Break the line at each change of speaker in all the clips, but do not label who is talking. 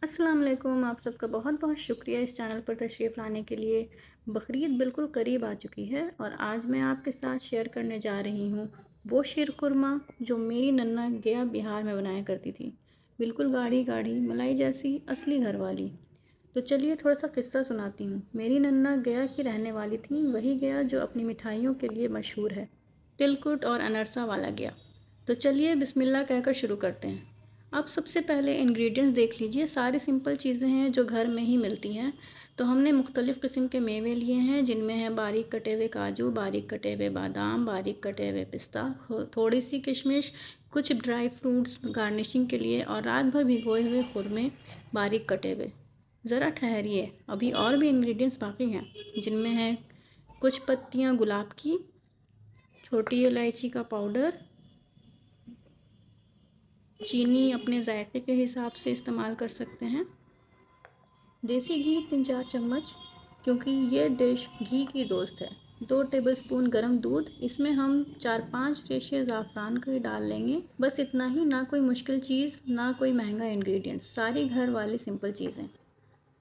अस्सलाम वालेकुम। आप सबका बहुत बहुत शुक्रिया इस चैनल पर तशरीफ़ लाने के लिए। बकरीद बिल्कुल करीब आ चुकी है और आज मैं आपके साथ शेयर करने जा रही हूँ वो शीर खुरमा जो मेरी नन्ना गया बिहार में बनाया करती थी। बिल्कुल गाढ़ी गाढ़ी मलाई जैसी असली घर वाली। तो चलिए थोड़ा सा किस्सा सुनाती हूँ। मेरी नन्ना गया की रहने वाली थी, वही गया जो अपनी मिठाइयों के लिए मशहूर है, तिलकुट और अनरसा वाला गया। तो चलिए बिस्मिल्लाह कहकर शुरू करते हैं। अब सबसे पहले इंग्रेडिएंट्स देख लीजिए। सारी सिंपल चीज़ें हैं जो घर में ही मिलती हैं। तो हमने मुख्तलिफ़ किस्म के मेवे लिए हैं, जिनमें है बारीक कटे हुए काजू, बारीक कटे हुए बादाम, बारीक कटे हुए पिस्ता, थोड़ी सी किशमिश, कुछ ड्राई फ्रूट्स गार्निशिंग के लिए और रात भर भिगोए हुए खुरमे बारीक कटे हुए। ज़रा ठहरिए, अभी और भी इंग्रेडिएंट्स बाकी हैं, जिनमें है कुछ पत्तियाँ गुलाब की, छोटी इलायची का पाउडर, चीनी अपने जायके के हिसाब से इस्तेमाल कर सकते हैं, देसी घी 3-4 चम्मच, क्योंकि ये डिश घी की दोस्त है। 2 टेबलस्पून गर्म दूध, इसमें हम 4-5 रेशे ज़ाफ़रान के डाल लेंगे। बस इतना ही, ना कोई मुश्किल चीज़, ना कोई महंगा इंग्रेडिएंट, सारी घर वाली सिंपल चीज़ें।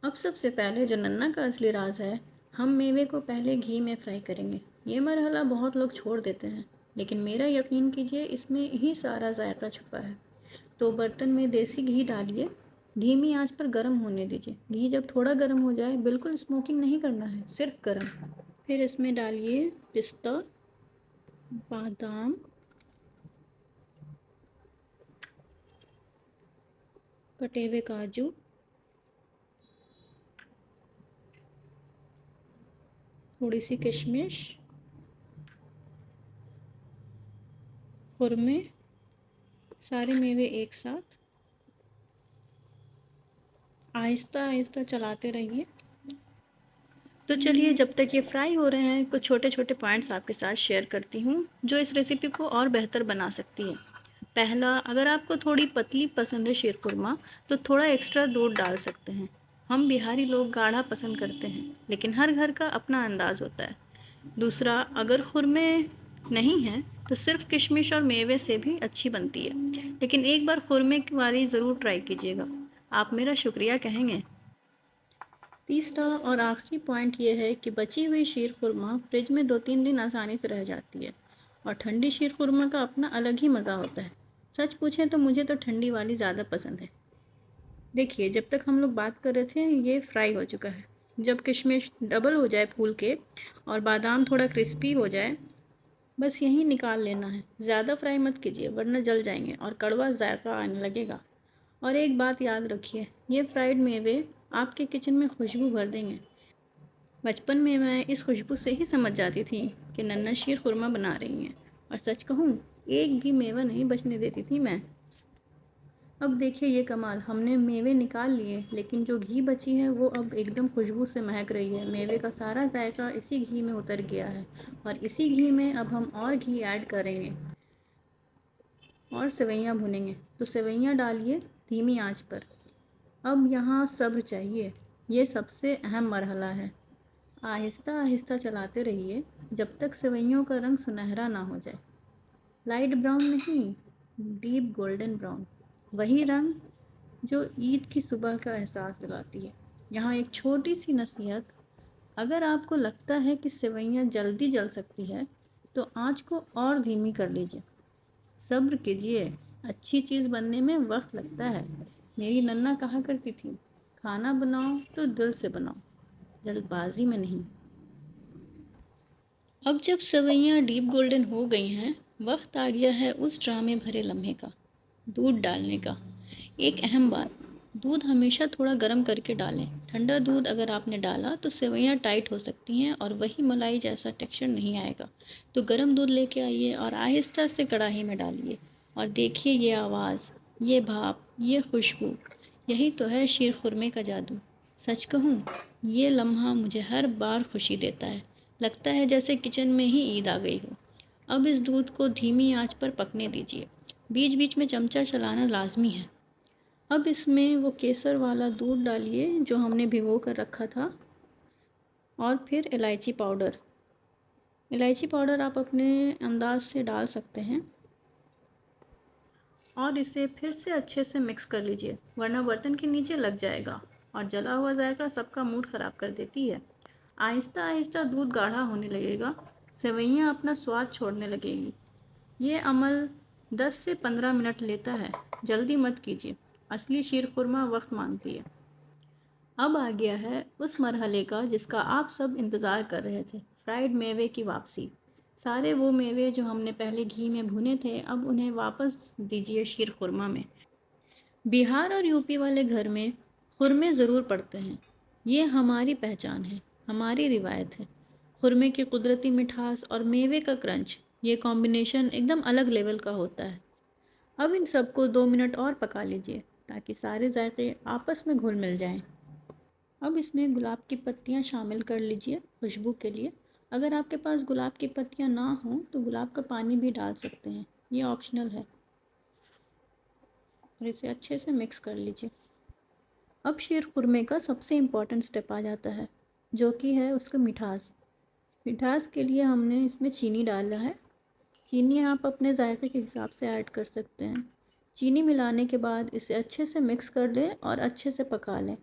अब सबसे पहले जो नन्ना का असली राज है, हम मेवे को पहले घी में फ्राई करेंगे। ये मरहला बहुत लोग छोड़ देते हैं, लेकिन मेरा यकीन कीजिए इसमें ही सारा जायका छुपा है। तो बर्तन में देसी घी डालिए, धीमी आंच पर गर्म होने दीजिए। घी जब थोड़ा गर्म हो जाए, बिल्कुल स्मोकिंग नहीं करना है, सिर्फ गर्म। फिर इसमें डालिए पिस्ता, बादाम, कटे हुए काजू, थोड़ी सी किशमिश, खुरमे, सारे मेवे एक साथ आहिस्ता आहिस्ता चलाते रहिए। तो चलिए जब तक ये फ्राई हो रहे हैं, कुछ छोटे छोटे पॉइंट्स आपके साथ शेयर करती हूँ जो इस रेसिपी को और बेहतर बना सकती है। पहला, अगर आपको थोड़ी पतली पसंद है शीरकुरमा, तो थोड़ा एक्स्ट्रा दूध डाल सकते हैं। हम बिहारी लोग गाढ़ा पसंद करते हैं, लेकिन हर घर का अपना अंदाज़ होता है। दूसरा, अगर खुरमे नहीं हैं तो सिर्फ किशमिश और मेवे से भी अच्छी बनती है, लेकिन एक बार खुरमे वाली ज़रूर ट्राई कीजिएगा, आप मेरा शुक्रिया कहेंगे। तीसरा और आखिरी पॉइंट ये है कि बची हुई शीर खुरमा फ्रिज में 2-3 दिन आसानी से रह जाती है, और ठंडी शीर खुरमा का अपना अलग ही मज़ा होता है। सच पूछें तो मुझे तो ठंडी वाली ज़्यादा पसंद है। देखिए, जब तक हम लोग बात कर रहे थे ये फ्राई हो चुका है। जब किशमिश डबल हो जाए फूल के और बादाम थोड़ा क्रिस्पी हो जाए, बस यहीं निकाल लेना है। ज़्यादा फ्राई मत कीजिए वरना जल जाएंगे और कड़वा जायका आने लगेगा। और एक बात याद रखिए, ये फ्राइड मेवे आपके किचन में खुशबू भर देंगे। बचपन में मैं इस खुशबू से ही समझ जाती थी कि नन्ना शीर खुरमा बना रही हैं, और सच कहूँ, एक भी मेवा नहीं बचने देती थी मैं। अब देखिए ये कमाल, हमने मेवे निकाल लिए, लेकिन जो घी बची है वो अब एकदम खुशबू से महक रही है। मेवे का सारा जायका इसी घी में उतर गया है, और इसी घी में अब हम और घी ऐड करेंगे और सेवइयाँ भुनेंगे। तो सेवइयाँ डालिए धीमी आंच पर। अब यहाँ सब्र चाहिए, ये सबसे अहम मरहला है। आहिस्ता आहिस्ता चलाते रहिए जब तक सेवइयों का रंग सुनहरा ना हो जाए। लाइट ब्राउन नहीं, डीप गोल्डन ब्राउन, वही रंग जो ईद की सुबह का एहसास दिलाती है। यहाँ एक छोटी सी नसीहत, अगर आपको लगता है कि सेवइयाँ जल्दी जल सकती है, तो आँच को और धीमी कर लीजिए। सब्र कीजिए, अच्छी चीज़ बनने में वक्त लगता है। मेरी नन्ना कहा करती थी, खाना बनाओ तो दिल से बनाओ, जल्दबाजी में नहीं। अब जब सेवइयाँ डीप गोल्डन हो गई हैं, वक्त आ गया है उस ड्रामे भरे लम्हे का, दूध डालने का। एक अहम बात, दूध हमेशा थोड़ा गर्म करके डालें। ठंडा दूध अगर आपने डाला तो सेवइयाँ टाइट हो सकती हैं और वही मलाई जैसा टेक्सचर नहीं आएगा। तो गर्म दूध लेके आइए और आहिस्ता से कढ़ाई में डालिए, और देखिए ये आवाज़, ये भाप, ये खुशबू, यही तो है शीर खुरमे का जादू। सच कहूँ, ये लम्हा मुझे हर बार खुशी देता है। लगता है जैसे किचन में ही ईद आ गई हो। अब इस दूध को धीमी आंच पर पकने दीजिए, बीच बीच में चमचा चलाना लाजमी है। अब इसमें वो केसर वाला दूध डालिए जो हमने भिगो कर रखा था, और फिर इलायची पाउडर। इलायची पाउडर आप अपने अंदाज से डाल सकते हैं। और इसे फिर से अच्छे से मिक्स कर लीजिए, वरना बर्तन के नीचे लग जाएगा और जला हुआ जायका सबका मूड ख़राब कर देती है। आहिस्ता आहिस्ता दूध गाढ़ा होने लगेगा, सेवइयाँ अपना स्वाद छोड़ने लगेगी। ये अमल 10 से 15 मिनट लेता है, जल्दी मत कीजिए, असली शीर खुरमा वक्त मांगती है। अब आ गया है उस मरहले का जिसका आप सब इंतज़ार कर रहे थे, फ्राइड मेवे की वापसी। सारे वो मेवे जो हमने पहले घी में भुने थे, अब उन्हें वापस दीजिए शीर खुरमा में। बिहार और यूपी वाले घर में खुरमे ज़रूर पड़ते हैं। ये हमारी पहचान है, हमारी रिवायत है। खुरमे की कुदरती मिठास और मेवे का क्रंच, ये कॉम्बिनेशन एकदम अलग लेवल का होता है। अब इन सबको 2 मिनट और पका लीजिए ताकि सारे जायके आपस में घुल मिल जाएं। अब इसमें गुलाब की पत्तियां शामिल कर लीजिए खुशबू के लिए। अगर आपके पास गुलाब की पत्तियां ना हों तो गुलाब का पानी भी डाल सकते हैं, ये ऑप्शनल है। और इसे अच्छे से मिक्स कर लीजिए। अब शीर खुरमे का सबसे इम्पॉर्टेंट स्टेप आ जाता है, जो कि है उसका मिठास। मिठास के लिए हमने इसमें चीनी डाला है। चीनी आप अपने जायके के हिसाब से ऐड कर सकते हैं। चीनी मिलाने के बाद इसे अच्छे से मिक्स कर लें और अच्छे से पका लें।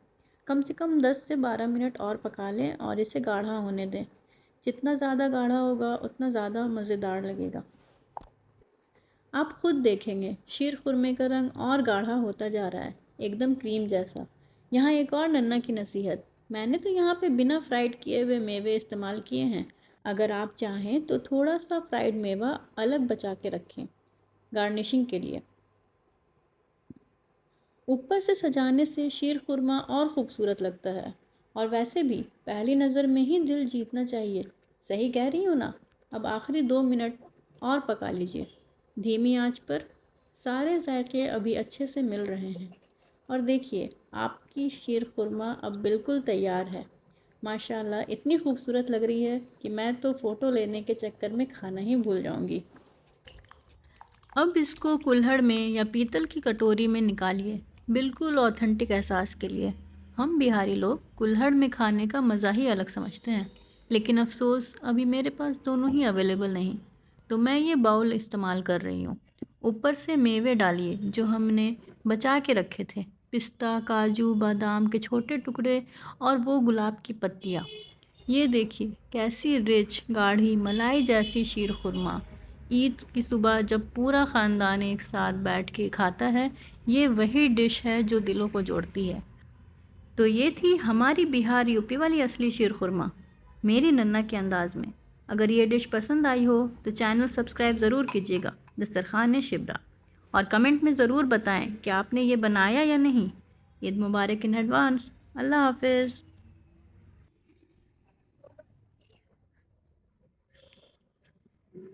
कम से कम 10 से 12 मिनट और पका लें और इसे गाढ़ा होने दें। जितना ज़्यादा गाढ़ा होगा उतना ज़्यादा मज़ेदार लगेगा। आप खुद देखेंगे शीर खुरमे का रंग और गाढ़ा होता जा रहा है, एकदम क्रीम जैसा। यहाँ एक और नन्ना की नसीहत, मैंने तो यहाँ पे बिना फ्राइड किए हुए मेवे इस्तेमाल किए हैं। अगर आप चाहें तो थोड़ा सा फ्राइड मेवा अलग बचा के रखें गार्निशिंग के लिए। ऊपर से सजाने से शीर खुरमा और ख़ूबसूरत लगता है। और वैसे भी पहली नज़र में ही दिल जीतना चाहिए, सही कह रही हूँ ना। अब आखिरी 2 मिनट और पका लीजिए धीमी आंच पर। सारे जायके अभी अच्छे से मिल रहे हैं और देखिए आपकी शीर खुरमा अब बिल्कुल तैयार है। माशाल्लाह इतनी खूबसूरत लग रही है कि मैं तो फ़ोटो लेने के चक्कर में खाना ही भूल जाऊंगी। अब इसको कुल्हड़ में या पीतल की कटोरी में निकालिए, बिल्कुल ऑथेंटिक एहसास के लिए। हम बिहारी लोग कुल्हड़ में खाने का मज़ा ही अलग समझते हैं, लेकिन अफ़सोस अभी मेरे पास दोनों ही अवेलेबल नहीं, तो मैं ये बाउल इस्तेमाल कर रही हूँ। ऊपर से मेवे डालिए जो हमने बचा के रखे थे, पिस्ता, काजू, बादाम के छोटे टुकड़े और वो गुलाब की पत्तियाँ। ये देखिए कैसी रिच गाढ़ी मलाई जैसी शीर खुरमा। ईद की सुबह जब पूरा ख़ानदान एक साथ बैठ के खाता है, ये वही डिश है जो दिलों को जोड़ती है। तो ये थी हमारी बिहार यूपी वाली असली शीर खुरमा, मेरी नन्ना के अंदाज़ में। अगर ये डिश पसंद आई हो तो चैनल सब्सक्राइब ज़रूर कीजिएगा, दस्तरखान शिबरा। और कमेंट में ज़रूर बताएं कि आपने ये बनाया या नहीं। ईद मुबारक इन एडवांस। अल्लाह हाफिज़।